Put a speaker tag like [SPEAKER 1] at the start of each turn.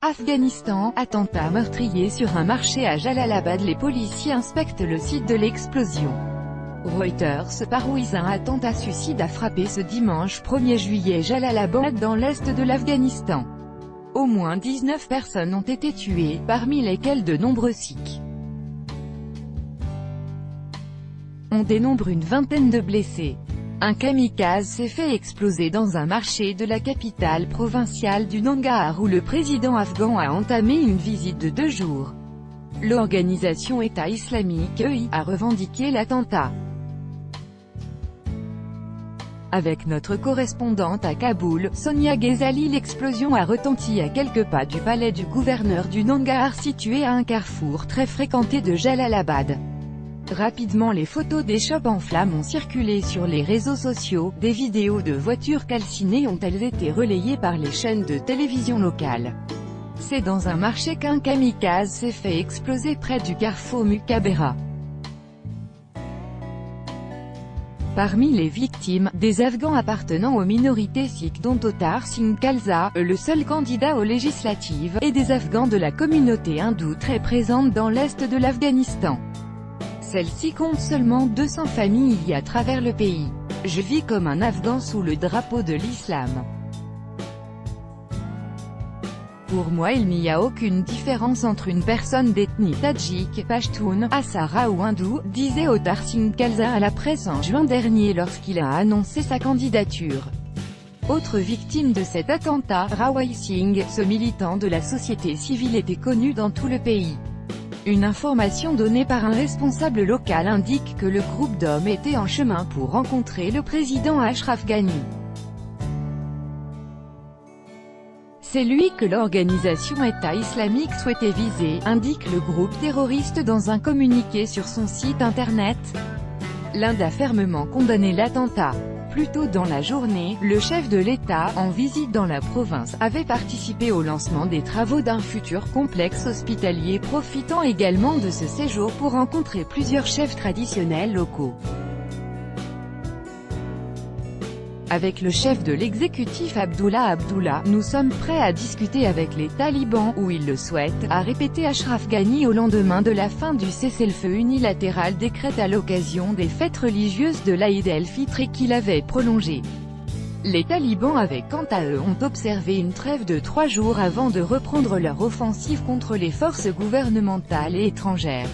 [SPEAKER 1] Afghanistan, attentat meurtrier sur un marché à Jalalabad. Les policiers inspectent le site de l'explosion. Reuters, Parouise. Un attentat suicide a frappé ce dimanche 1er juillet Jalalabad dans l'est de l'Afghanistan. Au moins 19 personnes ont été tuées, parmi lesquelles de nombreux Sikhs. On dénombre une vingtaine de blessés. Un kamikaze s'est fait exploser dans un marché de la capitale provinciale du Nangarhar où le président afghan a entamé une visite de 2 jours. L'organisation État islamique (EI) a revendiqué l'attentat. Avec notre correspondante à Kaboul, Sonia Ghezali. L'explosion a retenti à quelques pas du palais du gouverneur du Nangarhar situé à un carrefour très fréquenté de Jalalabad. Rapidement, les photos des shops en flammes ont circulé sur les réseaux sociaux. Des vidéos de voitures calcinées ont-elles été relayées par les chaînes de télévision locales. C'est dans un marché qu'un kamikaze s'est fait exploser près du carrefour Mukabera. Parmi les victimes, des Afghans appartenant aux minorités sikhes dont Ottar Singh Khalsa, le seul candidat aux législatives, et des Afghans de la communauté hindoue très présente dans l'est de l'Afghanistan. Celle-ci compte seulement 200 familles à travers le pays. Je vis comme un Afghan sous le drapeau de l'islam. Pour moi il n'y a aucune différence entre une personne d'ethnie tadjik, pachtoun, hazara ou hindoue, disait Ottar Singh Khalsa à la presse en juin dernier lorsqu'il a annoncé sa candidature. Autre victime de cet attentat, Rawai Singh, ce militant de la société civile était connu dans tout le pays. Une information donnée par un responsable local indique que le groupe d'hommes était en chemin pour rencontrer le président Ashraf Ghani. C'est lui que l'organisation État islamique souhaitait viser, indique le groupe terroriste dans un communiqué sur son site internet. L'Inde a fermement condamné l'attentat. Plus tôt dans la journée, le chef de l'État, en visite dans la province, avait participé au lancement des travaux d'un futur complexe hospitalier, profitant également de ce séjour pour rencontrer plusieurs chefs traditionnels locaux. Avec le chef de l'exécutif Abdullah Abdullah, nous sommes prêts à discuter avec les talibans, où ils le souhaitent, a répété Ashraf Ghani au lendemain de la fin du cessez-le-feu unilatéral décrété à l'occasion des fêtes religieuses de l'Aïd el-Fitr et qu'il avait prolongé. Les talibans avaient quant à eux ont observé une trêve de 3 jours avant de reprendre leur offensive contre les forces gouvernementales et étrangères.